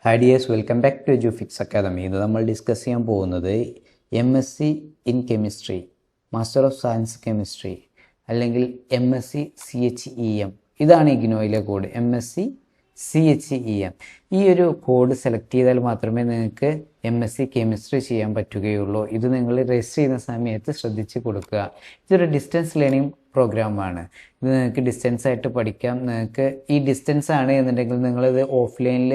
Hi dears, welcome back to Edufix academy. ഇത് നമ്മൾ discuss ചെയ്യാൻ പോകുന്നത് MSc in chemistry, master of science chemistry, അല്ലെങ്കിൽ MSc CHEM. ഇതാണ് ഇഗ്നോയിലെ കോഡ്, MSc CHEM. ഈ ഒരു കോഡ് സെലക്ട് ചെയ്താൽ മാത്രമേ നിങ്ങൾക്ക് MSc കെമിസ്ട്രി ചെയ്യാൻ പറ്റുകയുള്ളൂ. ഇത് നിങ്ങൾ രജിസ്റ്റർ ചെയ്യുന്ന സമയത്ത് ശ്രദ്ധിച്ച് കൊടുക്കുക. ഇതൊരു ഡിസ്റ്റൻസ് ലേണിംഗ് പ്രോഗ്രാമാണ്. ഇത് നിങ്ങൾക്ക് ഡിസ്റ്റൻസ് ആയിട്ട് പഠിക്കാം. നിങ്ങൾക്ക് ഈ ഡിസ്റ്റൻസ് ആണ് എന്നുണ്ടെങ്കിൽ നിങ്ങളിത് ഓഫ്ലൈനിൽ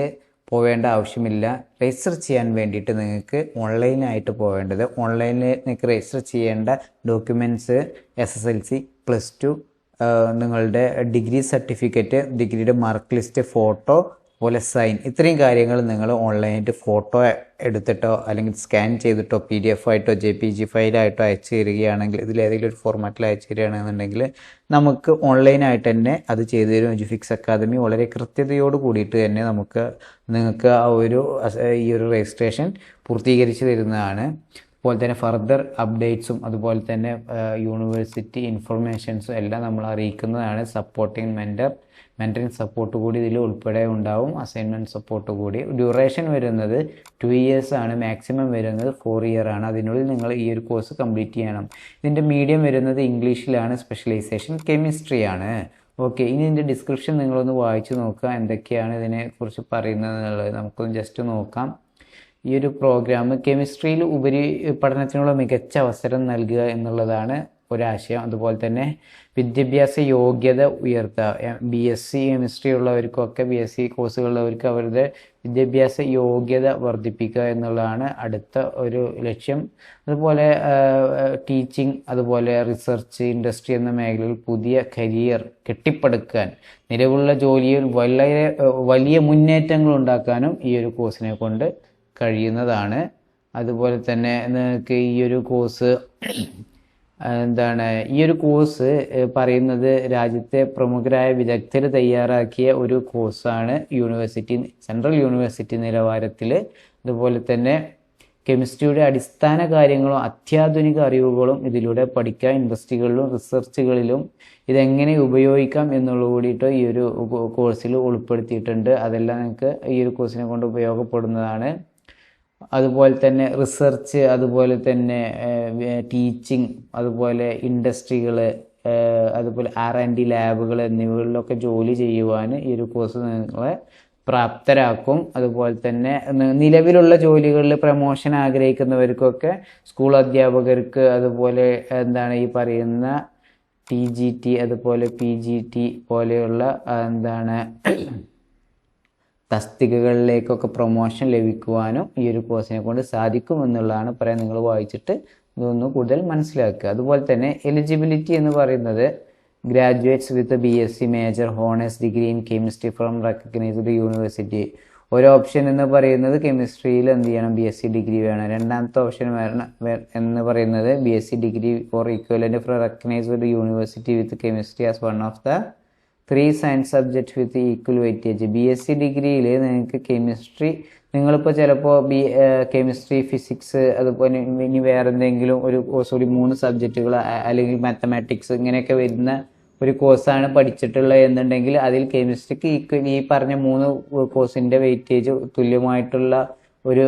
പോവേണ്ട ആവശ്യമില്ല. രജിസ്റ്റർ ചെയ്യാൻ വേണ്ടിയിട്ട് നിങ്ങൾക്ക് ഓൺലൈനായിട്ട് പോവേണ്ടത്. ഓൺലൈനിൽ നിങ്ങൾക്ക് രജിസ്റ്റർ ചെയ്യേണ്ട ഡോക്യുമെൻറ്റ്സ് SSLC, +2, നിങ്ങളുടെ ഡിഗ്രി സർട്ടിഫിക്കറ്റ്, ഡിഗ്രിയുടെ മാർക്ക് ലിസ്റ്റ്, ഫോട്ടോ, അതുപോലെ സൈൻ, ഇത്രയും കാര്യങ്ങൾ നിങ്ങൾ ഓൺലൈനായിട്ട് ഫോട്ടോ എടുത്തിട്ടോ അല്ലെങ്കിൽ സ്കാൻ ചെയ്തിട്ടോ PDF ആയിട്ടോ JPG ഫയലായിട്ടോ അയച്ചു തരികയാണെങ്കിൽ, ഇതിലേതെങ്കിലും ഒരു ഫോർമാറ്റിൽ അയച്ചു തരികയാണെന്നുണ്ടെങ്കിൽ നമുക്ക് ഓൺലൈനായിട്ട് തന്നെ അത് ചെയ്തു തരും എജുഫിക്സ് അക്കാദമി. വളരെ കൃത്യതയോട് കൂടിയിട്ട് തന്നെ നിങ്ങൾക്ക് ഈ ഒരു രജിസ്ട്രേഷൻ പൂർത്തീകരിച്ച് തരുന്നതാണ്. അതുപോലെ തന്നെ ഫർദർ അപ്ഡേറ്റ്സും അതുപോലെ തന്നെ യൂണിവേഴ്സിറ്റി ഇൻഫർമേഷൻസും എല്ലാം നമ്മൾ അറിയിക്കുന്നതാണ്. സപ്പോർട്ടിങ് മെൻറ്ററിങ് സപ്പോർട്ട് കൂടി ഇതിൽ ഉൾപ്പെടെ ഉണ്ടാവും. അസൈൻമെൻറ്റ് സപ്പോർട്ട് കൂടി. ഡ്യൂറേഷൻ വരുന്നത് 2 years ആണ്. മാക്സിമം വരുന്നത് 4 year ആണ്. അതിനുള്ളിൽ നിങ്ങൾ ഈ ഒരു കോഴ്സ് കംപ്ലീറ്റ് ചെയ്യണം. ഇതിൻ്റെ മീഡിയം വരുന്നത് ഇംഗ്ലീഷിലാണ്. സ്പെഷ്യലൈസേഷൻ കെമിസ്ട്രി ആണ്. ഓക്കെ, ഇനി ഇതിൻ്റെ ഡിസ്ക്രിപ്ഷൻ നിങ്ങളൊന്ന് വായിച്ച് നോക്കുക, എന്തൊക്കെയാണ് ഇതിനെക്കുറിച്ച് പറയുന്നത് എന്നുള്ളത് നമുക്കൊന്ന് ജസ്റ്റ് നോക്കാം. ഈ ഒരു പ്രോഗ്രാം കെമിസ്ട്രിയിൽ ഉപരി പഠനത്തിനുള്ള മികച്ച അവസരം നൽകുക എന്നുള്ളതാണ് ഒരാശയം. അതുപോലെ തന്നെ വിദ്യാഭ്യാസ യോഗ്യത ഉയർത്തുക. BSc കെമിസ്ട്രി ഉള്ളവർക്കൊക്കെ, BSc കോഴ്സുകളുള്ളവർക്ക് അവരുടെ വിദ്യാഭ്യാസ യോഗ്യത വർദ്ധിപ്പിക്കുക എന്നുള്ളതാണ് അടുത്ത ഒരു ലക്ഷ്യം. അതുപോലെ ടീച്ചിങ്, അതുപോലെ റിസർച്ച്, ഇൻഡസ്ട്രി എന്ന മേഖലയിൽ പുതിയ കരിയർ കെട്ടിപ്പടുക്കാൻ, നിലവിലുള്ള ജോലിയിൽ വലിയ മുന്നേറ്റങ്ങൾ ഉണ്ടാക്കാനും ഈ ഒരു കോഴ്സിനെ കൊണ്ട് കഴിയുന്നതാണ്. അതുപോലെ തന്നെ നിങ്ങൾക്ക് ഈ ഒരു കോഴ്സ് ഈ ഒരു കോഴ്സ് പറയുന്നത് രാജ്യത്തെ പ്രമുഖരായ വിദഗ്ധർ തയ്യാറാക്കിയ ഒരു കോഴ്സാണ്. സെൻട്രൽ യൂണിവേഴ്സിറ്റി നിലവാരത്തിൽ. അതുപോലെ തന്നെ കെമിസ്ട്രിയുടെ അടിസ്ഥാന കാര്യങ്ങളും അത്യാധുനിക അറിവുകളും ഇതിലൂടെ പഠിക്കാം. ഇൻഡസ്ട്രികളിലും റിസർച്ചുകളിലും ഇതെങ്ങനെ ഉപയോഗിക്കാം എന്നുള്ളത് കൂടിയിട്ട് ഈ ഒരു കോഴ്സിൽ ഉൾപ്പെടുത്തിയിട്ടുണ്ട്. അതെല്ലാം നിങ്ങൾക്ക് ഈ ഒരു കോഴ്സിനെ കൊണ്ട് ഉപയോഗപ്പെടുന്നതാണ്. അതുപോലെ തന്നെ റിസർച്ച്, അതുപോലെ തന്നെ ടീച്ചിങ്, അതുപോലെ ഇൻഡസ്ട്രികൾ, അതുപോലെ R&D ലാബുകൾ എന്നിവകളിലൊക്കെ ജോലി ചെയ്യുവാൻ ഈ ഒരു കോഴ്സ് നിങ്ങളെ പ്രാപ്തരാക്കും. അതുപോലെ തന്നെ നിലവിലുള്ള ജോലികളിൽ പ്രമോഷൻ ആഗ്രഹിക്കുന്നവർക്കൊക്കെ, സ്കൂൾ അധ്യാപകർക്ക്, അതുപോലെ ഈ പറയുന്ന TGT, അതുപോലെ PGT പോലെയുള്ള തസ്തികകളിലേക്കൊക്കെ പ്രൊമോഷൻ ലഭിക്കുവാനും ഈ ഒരു കോഴ്സിനെ കൊണ്ട് സാധിക്കുമെന്നുള്ളതാണ് പറയാൻ. നിങ്ങൾ വായിച്ചിട്ട് ഇതൊന്ന് കൂടുതൽ മനസ്സിലാക്കുക. അതുപോലെ തന്നെ എലിജിബിലിറ്റി എന്ന് പറയുന്നത് graduates with BSc major honours degree in chemistry from recognised university. ഒരു ഓപ്ഷൻ എന്ന് പറയുന്നത് കെമിസ്ട്രിയിൽ BSc ഡിഗ്രി വേണം. രണ്ടാമത്തെ ഓപ്ഷൻ എന്ന് പറയുന്നത് BSc degree for equivalent from recognised university with chemistry as one of the 3 science subject with equal weightage. BSc ഡിഗ്രിയിൽ നിങ്ങൾക്ക് chemistry, നിങ്ങളിപ്പോൾ ചിലപ്പോൾ കെമിസ്ട്രി, ഫിസിക്സ്, അതുപോലെ ഇനി വേറെ എന്തെങ്കിലും ഒരു കോഴ്സ് കൂടി 3 സബ്ജക്റ്റുകൾ അല്ലെങ്കിൽ മാത്തമാറ്റിക്സ് ഇങ്ങനെയൊക്കെ വരുന്ന ഒരു കോഴ്സാണ് പഠിച്ചിട്ടുള്ളത് എന്നുണ്ടെങ്കിൽ അതിൽ കെമിസ്ട്രിക്ക് ഈ പറഞ്ഞ 3 കോഴ്സിൻ്റെ വെയിറ്റേജ് തുല്യമായിട്ടുള്ള ഒരു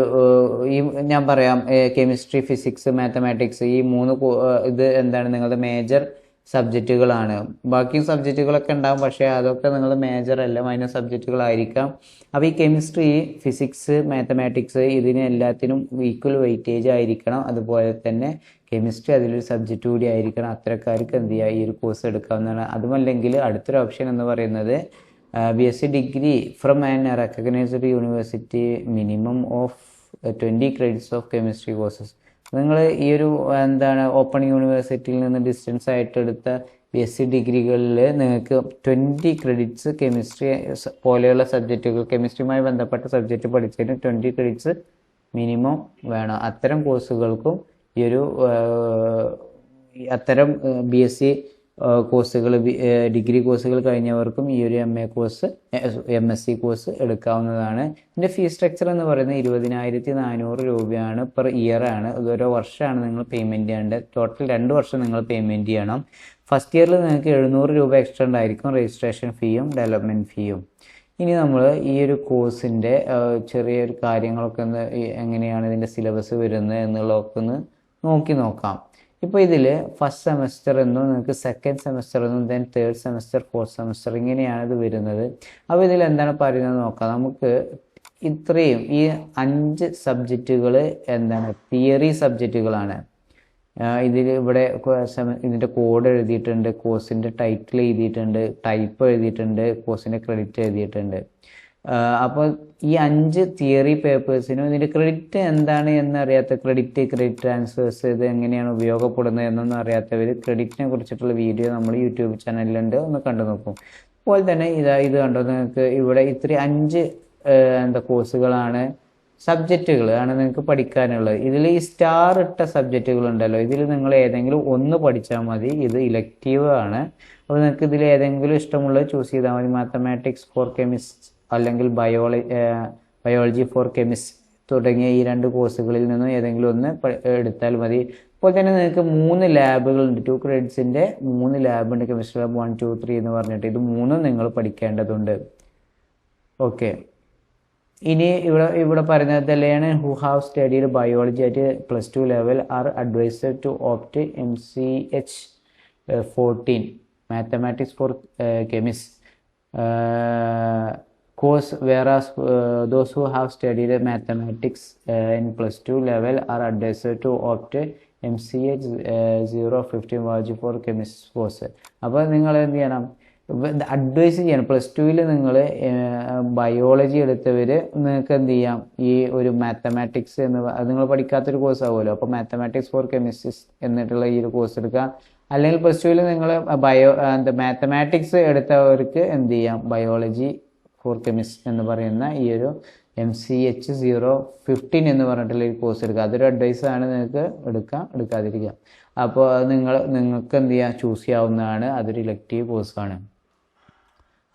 ഞാൻ പറയാം, കെമിസ്ട്രി, ഫിസിക്സ്, മാത്തമാറ്റിക്സ്, ഈ 3 നിങ്ങളുടെ മേജർ സബ്ജക്റ്റുകളാണ്. ബാക്കി സബ്ജക്റ്റുകളൊക്കെ ഉണ്ടാകും, പക്ഷേ അതൊക്കെ നിങ്ങളുടെ മേജർ അല്ല, മൈനർ സബ്ജക്റ്റുകളായിരിക്കാം. അപ്പോൾ ഈ കെമിസ്ട്രി, ഫിസിക്സ്, മാത്തമാറ്റിക്സ് ഇതിന് എല്ലാത്തിനും ഈക്വൽ വെയിറ്റേജ് ആയിരിക്കണം. അതുപോലെ തന്നെ കെമിസ്ട്രി അതിലൊരു സബ്ജക്റ്റ് കൂടി ആയിരിക്കണം. അത്തരക്കാർക്ക് ഈ ഒരു കോഴ്സ് എടുക്കാവുന്നതാണ്. അതുമല്ലെങ്കിൽ അടുത്തൊരു ഓപ്ഷൻ എന്ന് പറയുന്നത് BSc degree from an recognised university, minimum of 20 credits of chemistry courses. നിങ്ങൾ ഈ ഒരു ഓപ്പൺ യൂണിവേഴ്സിറ്റിയിൽ നിന്ന് ഡിസ്റ്റൻസ് ആയിട്ട് എടുത്ത BSc ഡിഗ്രികളിൽ നിങ്ങൾക്ക് 20 credits കെമിസ്ട്രി പോലെയുള്ള സബ്ജക്റ്റുകൾ, കെമിസ്ട്രിയുമായി ബന്ധപ്പെട്ട സബ്ജക്റ്റ് പഠിച്ചതിന് 20 credits മിനിമം വേണം. അത്തരം കോഴ്സുകൾക്കും അത്തരം BSc കോഴ്സുകൾ, ഡിഗ്രി കോഴ്സുകൾ കഴിഞ്ഞവർക്കും ഈ ഒരു MSc കോഴ്സ് എടുക്കാവുന്നതാണ്. ഇതിൻ്റെ ഫീസ് സ്ട്രക്ചർ എന്ന് പറയുന്നത് 20,400 രൂപയാണ് പെർ ഇയർ ആണ്. ഓരോ വർഷമാണ് നിങ്ങൾ പേയ്മെൻറ്റ് ചെയ്യേണ്ടത്. ടോട്ടൽ 2 വർഷം നിങ്ങൾ പേയ്മെൻറ്റ് ചെയ്യണം. ഫസ്റ്റ് ഇയറിൽ നിങ്ങൾക്ക് 700 രൂപ എക്സ്ട്രാ ഉണ്ടായിരിക്കും, രജിസ്ട്രേഷൻ ഫീയും ഡെവലപ്മെൻറ്റ് ഫീയും. ഇനി നമ്മൾ ഈ ഒരു കോഴ്സിൻ്റെ ചെറിയൊരു കാര്യങ്ങളൊക്കെ ഒന്ന് എങ്ങനെയാണ് ഇതിൻ്റെ സിലബസ് വരുന്നത് എന്നുള്ളതൊക്കെ ഒന്ന് നോക്കാം. ഇപ്പോൾ ഇതിൽ ഫസ്റ്റ് സെമസ്റ്റർ എന്നും നിങ്ങൾക്ക് സെക്കൻഡ് സെമസ്റ്റർ എന്നും then third semester fourth semester ഇങ്ങനെയാണ് ഇത് വരുന്നത്. അപ്പോൾ ഇതിൽ എന്താണ് പറയുന്നത് നോക്കാം. നമുക്ക് ഇത്രയും ഈ 5 സബ്ജക്റ്റുകൾ എന്താണ് തിയറി സബ്ജക്റ്റുകളാണ്. ഇതിൽ ഇവിടെ ഇതിൻ്റെ കോഡ് എഴുതിയിട്ടുണ്ട്, കോഴ്സിൻ്റെ ടൈറ്റിൽ എഴുതിയിട്ടുണ്ട്, ടൈപ്പ് എഴുതിയിട്ടുണ്ട്, കോഴ്സിൻ്റെ ക്രെഡിറ്റ് എഴുതിയിട്ടുണ്ട്. അപ്പോൾ ഈ 5 തിയറി പേപ്പേഴ്സിനും ഇതിൻ്റെ ക്രെഡിറ്റ് എന്താണ് എന്നറിയാത്ത ക്രെഡിറ്റ് ട്രാൻസ്ഫേഴ്സ് ഇത് എങ്ങനെയാണ് ഉപയോഗപ്പെടുന്നത് എന്നൊന്നും അറിയാത്തവർ ക്രെഡിറ്റിനെ കുറിച്ചിട്ടുള്ള വീഡിയോ നമ്മൾ യൂട്യൂബ് ചാനലിലുണ്ട്, ഒന്ന് കണ്ടു നോക്കും. അതുപോലെ തന്നെ ഇത് കണ്ടോ, നിങ്ങൾക്ക് ഇവിടെ ഇത്രയും 5 കോഴ്സുകളാണ്, സബ്ജക്റ്റുകൾ ആണ് നിങ്ങൾക്ക് പഠിക്കാനുള്ളത്. ഇതിൽ ഈ സ്റ്റാർ ഇട്ട സബ്ജക്റ്റുകൾ ഉണ്ടല്ലോ, ഇതിൽ നിങ്ങൾ ഏതെങ്കിലും ഒന്ന് പഠിച്ചാൽ മതി. ഇത് ഇലക്റ്റീവ് ആണ്. അപ്പോൾ നിങ്ങൾക്ക് ഇതിൽ ഏതെങ്കിലും ഇഷ്ടമുള്ളത് ചൂസ് ചെയ്താൽ മതി. മാത്തമാറ്റിക്സ് ഫോർ കെമിസ്റ്റ് അല്ലെങ്കിൽ ബയോളജി ഫോർ കെമിസ്റ്റ് തുടങ്ങിയ ഈ 2 കോഴ്സുകളിൽ നിന്നും ഏതെങ്കിലും ഒന്ന് എടുത്താൽ മതി. അപ്പോൾ തന്നെ നിങ്ങൾക്ക് 3 ലാബുകളുണ്ട്. 2 ക്രെഡിറ്റ്സിൻ്റെ 3 ലാബുണ്ട്. കെമിസ്ട്രി ലാബ് 1, 2, 3 എന്ന് പറഞ്ഞിട്ട് ഇത് 3 നിങ്ങൾ പഠിക്കേണ്ടതുണ്ട്. ഓക്കെ, ഇനി ഇവിടെ പറയുന്നത് learners who have studied biology at +2 level are advised to opt MCH 14 mathematics for chemist course, whereas those who have studied mathematics in +2 level are advised to opt MCH 015 biology for chemist course. അപ്പോൾ നിങ്ങൾ എന്ത് ചെയ്യണം, advice ചെയ്യണം. +2-ൽ നിങ്ങൾ biology എടുത്തവർ നിങ്ങൾക്ക് എന്ത് ചെയ്യാം, ഈ ഒരു മാത്തമാറ്റിക്സ് നിങ്ങൾ പഠിക്കാത്തൊരു കോഴ്സ് ആവുമല്ലോ. അപ്പോൾ മാത്തമാറ്റിക്സ് ഫോർ കെമിസ്ട്രിസ്റ്റ് എന്നിട്ടുള്ള ഈ ഒരു കോഴ്സ് എടുക്കുക. അല്ലെങ്കിൽ +2-ൽ നിങ്ങൾ മാത്തമാറ്റിക്സ് എടുത്തവർക്ക് എന്ത് ചെയ്യാം, ബയോളജി ഫോർ കെമിസ്റ്റ് എന്ന് പറയുന്ന ഈ ഒരു MCH 015 എന്ന് പറഞ്ഞിട്ടുള്ള ഈ കോഴ്സ് എടുക്കുക. അതൊരു അഡ്വൈസാണ്, നിങ്ങൾക്ക് എടുക്കാതിരിക്കുക. അപ്പോൾ നിങ്ങൾക്ക് എന്ത് ചെയ്യാം, ചൂസ് ചെയ്യാവുന്നതാണ്. അതൊരു ഇലക്റ്റീവ് കോഴ്സാണ്.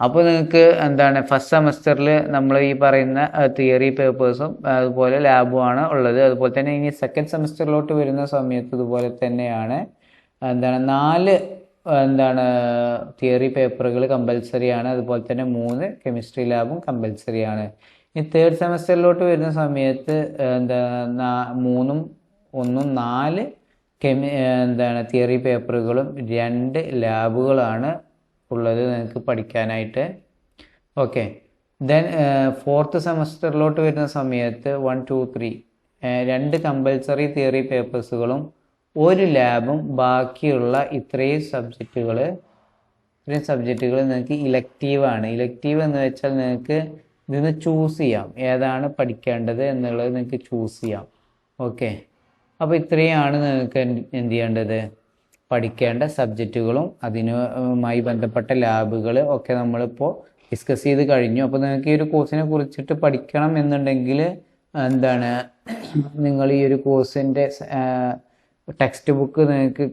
അപ്പോൾ നിങ്ങൾക്ക് എന്താണ് ഫസ്റ്റ് സെമസ്റ്ററിൽ നമ്മൾ ഈ പറയുന്ന തിയറി പേപ്പേഴ്സും അതുപോലെ ലാബുമാണ് ഉള്ളത്. അതുപോലെ തന്നെ ഇനി സെക്കൻഡ് സെമസ്റ്ററിലോട്ട് വരുന്ന സമയത്ത് ഇതുപോലെ തന്നെയാണ്. 4 തിയറി പേപ്പറുകൾ കമ്പൽസറി ആണ്. അതുപോലെ തന്നെ 3 കെമിസ്ട്രി ലാബും കമ്പൽസറി ആണ്. ഈ തേർഡ് സെമസ്റ്ററിലോട്ട് വരുന്ന സമയത്ത് 3 1 4 തിയറി പേപ്പറുകളും 2 ലാബുകളാണ് ഉള്ളത് നിങ്ങൾക്ക് പഠിക്കാനായിട്ട്. ഓക്കെ, ദെൻ ഫോർത്ത് സെമസ്റ്ററിലോട്ട് വരുന്ന സമയത്ത് 1, 2, 3 2 കമ്പൽസറി തിയറി പേപ്പേഴ്സുകളും 1 ലാബും ബാക്കിയുള്ള ഇത്രയും സബ്ജക്റ്റുകൾ നിങ്ങൾക്ക് ഇലക്റ്റീവാണ്. ഇലക്റ്റീവ് എന്ന് വെച്ചാൽ നിങ്ങൾക്ക് ഇതിന് ചൂസ് ചെയ്യാം ഏതാണ് പഠിക്കേണ്ടത് എന്നുള്ളത് നിങ്ങൾക്ക് ചൂസ് ചെയ്യാം. ഓക്കെ, അപ്പോൾ ഇത്രയാണ് നിങ്ങൾക്ക് എന്ത് ചെയ്യേണ്ടത്, പഠിക്കേണ്ട സബ്ജക്റ്റുകളും അതിനുമായി ബന്ധപ്പെട്ട ലാബുകൾ ഒക്കെ നമ്മളിപ്പോൾ ഡിസ്കസ് ചെയ്ത് കഴിഞ്ഞു. അപ്പോൾ നിങ്ങൾക്ക് ഈ ഒരു കോഴ്സിനെ കുറിച്ചിട്ട് പഠിക്കണം എന്നുണ്ടെങ്കിൽ നിങ്ങൾ ഈ ഒരു കോഴ്സിൻ്റെ ടെക്സ്റ്റ് ബുക്ക് നിങ്ങൾക്ക്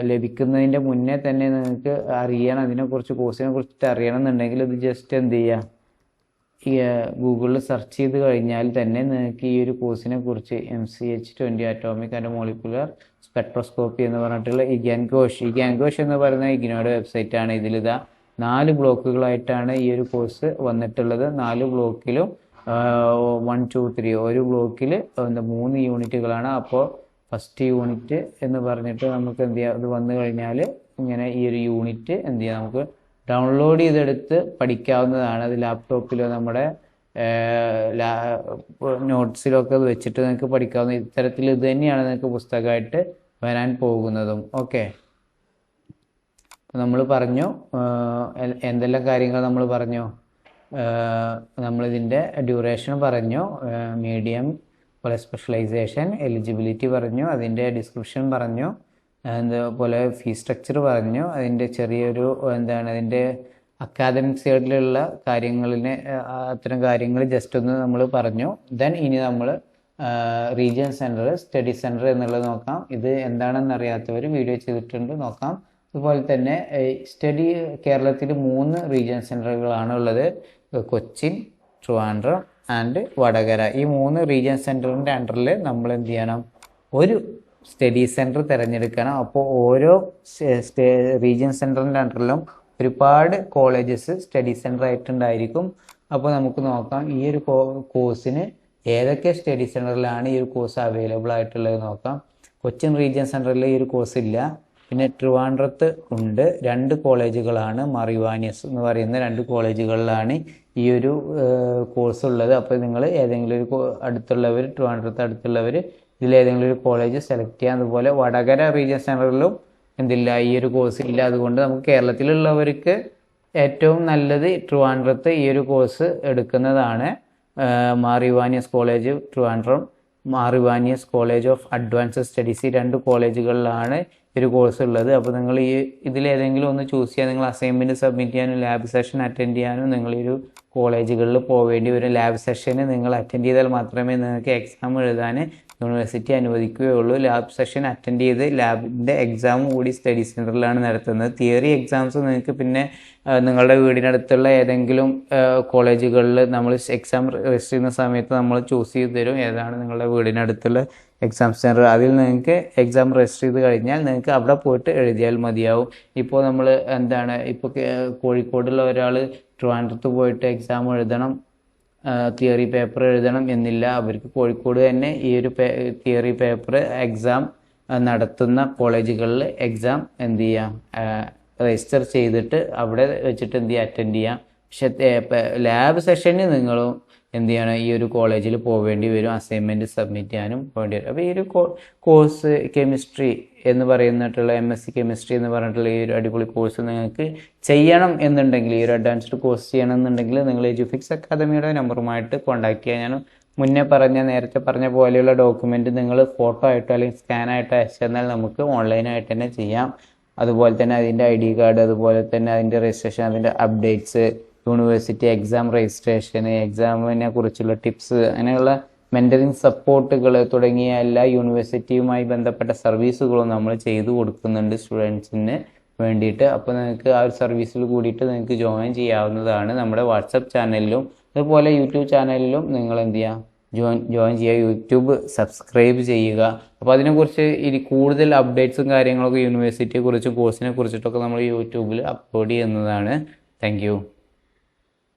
ലഭിക്കുന്നതിൻ്റെ മുന്നേ തന്നെ നിങ്ങൾക്ക് അറിയണം, കോഴ്സിനെ കുറിച്ചിട്ട് അറിയണം എന്നുണ്ടെങ്കിൽ ഇത് ജസ്റ്റ് എന്ത് ചെയ്യുക, ഈ ഗൂഗിളിൽ സെർച്ച് ചെയ്ത് കഴിഞ്ഞാൽ തന്നെ നിങ്ങൾക്ക് ഈ ഒരു കോഴ്സിനെ കുറിച്ച് MCH 20 atomic and molecular spectroscopy എന്ന് പറഞ്ഞിട്ടുള്ള ഇഗ്യാൻഘോഷ് എന്ന് പറയുന്ന ഇഗ്നോയുടെ വെബ്സൈറ്റാണ്. ഇതിലിതാ 4 ബ്ലോക്കുകളായിട്ടാണ് ഈ ഒരു കോഴ്സ് വന്നിട്ടുള്ളത്. 4 ബ്ലോക്കിലും 1, 2, 3 ഒരു ബ്ലോക്കിൽ 3 യൂണിറ്റുകളാണ്. അപ്പോൾ ഫസ്റ്റ് യൂണിറ്റ് എന്ന് പറഞ്ഞിട്ട് നമുക്ക് എന്ത് ചെയ്യാം, ഇത് വന്നു കഴിഞ്ഞാൽ ഇങ്ങനെ ഈ ഒരു യൂണിറ്റ് എന്ത് ചെയ്യാം, നമുക്ക് ഡൗൺലോഡ് ചെയ്തെടുത്ത് പഠിക്കാവുന്നതാണ്. അത് ലാപ്ടോപ്പിലോ നമ്മുടെ നോട്ട്സിലൊക്കെ അത് വെച്ചിട്ട് നിങ്ങൾക്ക് പഠിക്കാവുന്ന ഇത്തരത്തിൽ ഇത് തന്നെയാണ് നിങ്ങൾക്ക് പുസ്തകമായിട്ട് വരാൻ പോകുന്നതും. ഓക്കെ, നമ്മൾ പറഞ്ഞു എന്തെല്ലാം കാര്യങ്ങൾ നമ്മൾ പറഞ്ഞു. നമ്മളിതിൻ്റെ ഡ്യൂറേഷൻ പറഞ്ഞു, മീഡിയം പോലെ സ്പെഷ്യലൈസേഷൻ, എലിജിബിലിറ്റി പറഞ്ഞു, അതിൻ്റെ ഡിസ്ക്രിപ്ഷൻ പറഞ്ഞു, അതുപോലെ ഫീസ് സ്ട്രക്ചർ പറഞ്ഞു, അതിൻ്റെ ചെറിയൊരു അതിൻ്റെ അക്കാദമിക് സൈഡിലുള്ള കാര്യങ്ങളിനെ അത്തരം കാര്യങ്ങൾ ജസ്റ്റ് ഒന്ന് നമ്മൾ പറഞ്ഞു. ദെൻ ഇനി നമ്മൾ റീജിയൻ സെൻറ്റർ, സ്റ്റഡി സെൻറ്റർ എന്നുള്ളത് നോക്കാം. ഇത് എന്താണെന്ന് അറിയാത്തവർ വീഡിയോ ചെയ്തിട്ടുണ്ട്, നോക്കാം. അതുപോലെ തന്നെ കേരളത്തിൽ 3 റീജിയൻ സെൻറ്ററുകളാണ് ഉള്ളത്. കൊച്ചിൻ, ട്രിവാൻഡ്രം ആൻഡ് വടകര. ഈ 3 റീജിയൻ സെൻറ്ററിൻ്റെ അണ്ടറിൽ നമ്മൾ എന്ത് ചെയ്യണം, ഒരു സ്റ്റഡി സെൻറ്റർ തിരഞ്ഞെടുക്കണം. അപ്പോൾ ഓരോ റീജിയൻ സെൻറ്ററിൻ്റെ അണ്ടറിലും ഒരുപാട് കോളേജസ് സ്റ്റഡി സെൻറ്റർ ആയിട്ടുണ്ടായിരിക്കും. അപ്പോൾ നമുക്ക് നോക്കാം ഈ ഒരു കോഴ്സിന് ഏതൊക്കെ സ്റ്റഡി സെൻറ്ററിലാണ് ഈ ഒരു കോഴ്സ് അവൈലബിൾ ആയിട്ടുള്ളത് നോക്കാം. കൊച്ചിൻ റീജിയൻ സെൻറ്ററിൽ ഈ ഒരു കോഴ്സ് ഇല്ല. പിന്നെ ട്രിവാൻഡ്രത്ത് ഉണ്ട്. 2 കോളേജുകളാണ്, മറിവാനിയസ് എന്ന് പറയുന്ന 2 കോളേജുകളിലാണ് ഈ ഒരു കോഴ്സ് ഉള്ളത്. അപ്പോൾ നിങ്ങൾ ഏതെങ്കിലും ഒരു അടുത്തുള്ളവർ, ട്രിവാൻഡ്രത്ത് അടുത്തുള്ളവർ ഇതിലേതെങ്കിലും ഒരു കോളേജ് സെലക്ട് ചെയ്യാം. അതുപോലെ വടകര റീജിയൻ സെൻറ്ററിലും എന്തില്ല, ഈ ഒരു കോഴ്സ് ഇല്ല. അതുകൊണ്ട് നമുക്ക് കേരളത്തിലുള്ളവർക്ക് ഏറ്റവും നല്ലത് ട്രിവാൻഡ്രത്ത് ഈ ഒരു കോഴ്സ് എടുക്കുന്നതാണ്. Mar Ivanios college Trivandrum, Mar Ivanios college of advanced studies, ഈ 2 കോളേജുകളിലാണ് ഒരു കോഴ്സ് ഉള്ളത്. അപ്പോൾ നിങ്ങൾ ഇതിലേതെങ്കിലും ഒന്ന് ചൂസ് ചെയ്യാൻ, നിങ്ങൾ അസൈൻമെൻറ്റ് സബ്മിറ്റ് ചെയ്യാനും ലാബ് സെഷൻ അറ്റൻഡ് ചെയ്യാനും നിങ്ങൾ ഈ ഒരു കോളേജുകളിൽ പോവേണ്ടി വരും. ലാബ് സെഷന് നിങ്ങൾ അറ്റൻഡ് ചെയ്താൽ മാത്രമേ നിങ്ങൾക്ക് എക്സാം എഴുതാൻ യൂണിവേഴ്സിറ്റി അനുവദിക്കുകയുള്ളൂ. ലാബ് സെഷൻ അറ്റൻഡ് ചെയ്ത് ലാബിൻ്റെ എക്സാമും കൂടി സ്റ്റഡി സെൻറ്ററിലാണ് നടത്തുന്നത്. തിയറി എക്സാംസ് നിങ്ങൾക്ക് പിന്നെ നിങ്ങളുടെ വീടിനടുത്തുള്ള ഏതെങ്കിലും കോളേജുകളിൽ നമ്മൾ എക്സാം രജിസ്റ്റർ ചെയ്യുന്ന സമയത്ത് നമ്മൾ ചൂസ് ചെയ്ത് തരും ഏതാണ് നിങ്ങളുടെ വീടിനടുത്തുള്ള എക്സാം സെൻറ്റർ. അതിൽ നിങ്ങൾക്ക് എക്സാം രജിസ്റ്റർ ചെയ്ത് കഴിഞ്ഞാൽ നിങ്ങൾക്ക് അവിടെ പോയിട്ട് എഴുതിയാൽ മതിയാവും. ഇപ്പോൾ നമ്മൾ ഇപ്പോൾ കോഴിക്കോടുള്ള ഒരാൾ ട്രിവാൻഡ്രത്ത് പോയിട്ട് എക്സാം എഴുതണം, തിയറി പേപ്പർ എഴുതണം എന്നില്ല. അവർക്ക് കോഴിക്കോട് തന്നെ ഈ ഒരു തിയറി പേപ്പർ എക്സാം നടത്തുന്ന കോളേജുകളിൽ എക്സാം രജിസ്റ്റർ ചെയ്തിട്ട് അവിടെ വെച്ചിട്ട് അറ്റൻഡ് ചെയ്യാം. പക്ഷെ ലാബ് സെഷന് നിങ്ങളും ഈ ഒരു കോളേജിൽ പോവേണ്ടി വരും, അസൈൻമെൻറ്റ് സബ്മിറ്റ് ചെയ്യാനും പോകേണ്ടി വരും. അപ്പോൾ ഈ ഒരു കോഴ്സ് കെമിസ്ട്രി എന്ന് പറയുന്നിട്ടുള്ള MSc കെമിസ്ട്രി എന്ന് പറഞ്ഞിട്ടുള്ള ഈ ഒരു അടിപൊളി കോഴ്സ് നിങ്ങൾക്ക് ചെയ്യണം എന്നുണ്ടെങ്കിൽ, ഈ ഒരു അഡ്വാൻസ്ഡ് കോഴ്സ് ചെയ്യണം എന്നുണ്ടെങ്കിൽ നിങ്ങൾ എഡ്യൂഫിക്സ് അക്കാദമിയുടെ നമ്പറുമായിട്ട് കോൺടാക്ട് ചെയ്യുക. ഞാൻ നേരത്തെ പറഞ്ഞ പോലെയുള്ള ഡോക്യുമെൻ്റ് നിങ്ങൾ ഫോട്ടോ ആയിട്ടോ അല്ലെങ്കിൽ സ്കാനായിട്ടോ അയച്ചു തന്നാൽ നമുക്ക് ഓൺലൈനായിട്ട് തന്നെ ചെയ്യാം. അതുപോലെ തന്നെ അതിൻ്റെ ID കാർഡ്, അതുപോലെ തന്നെ അതിൻ്റെ രജിസ്ട്രേഷൻ, അതിൻ്റെ അപ്ഡേറ്റ്സ്, യൂണിവേഴ്സിറ്റി എക്സാം രജിസ്ട്രേഷൻ, എക്സാമിനെ കുറിച്ചുള്ള ടിപ്സ്, അങ്ങനെയുള്ള മെൻറ്ററിങ് സപ്പോർട്ടുകൾ തുടങ്ങിയ എല്ലാ യൂണിവേഴ്സിറ്റിയുമായി ബന്ധപ്പെട്ട സർവീസുകളും നമ്മൾ ചെയ്തു കൊടുക്കുന്നുണ്ട് സ്റ്റുഡൻസിന് വേണ്ടിയിട്ട്. അപ്പോൾ നിങ്ങൾക്ക് ആ ഒരു സർവീസിൽ കൂടിയിട്ട് നിങ്ങൾക്ക് ജോയിൻ ചെയ്യാവുന്നതാണ്. നമ്മുടെ വാട്സപ്പ് ചാനലിലും അതുപോലെ യൂട്യൂബ് ചാനലിലും നിങ്ങൾ ജോയിൻ ചെയ്യുക, യൂട്യൂബ് സബ്സ്ക്രൈബ് ചെയ്യുക. അപ്പോൾ അതിനെക്കുറിച്ച് കൂടുതൽ അപ്ഡേറ്റ്സും കാര്യങ്ങളൊക്കെ യൂണിവേഴ്സിറ്റിയെ കുറിച്ചും കോഴ്സിനെ കുറിച്ചിട്ടൊക്കെ നമ്മൾ യൂട്യൂബിൽ അപ്ലോഡ് ചെയ്യുന്നതാണ്. താങ്ക്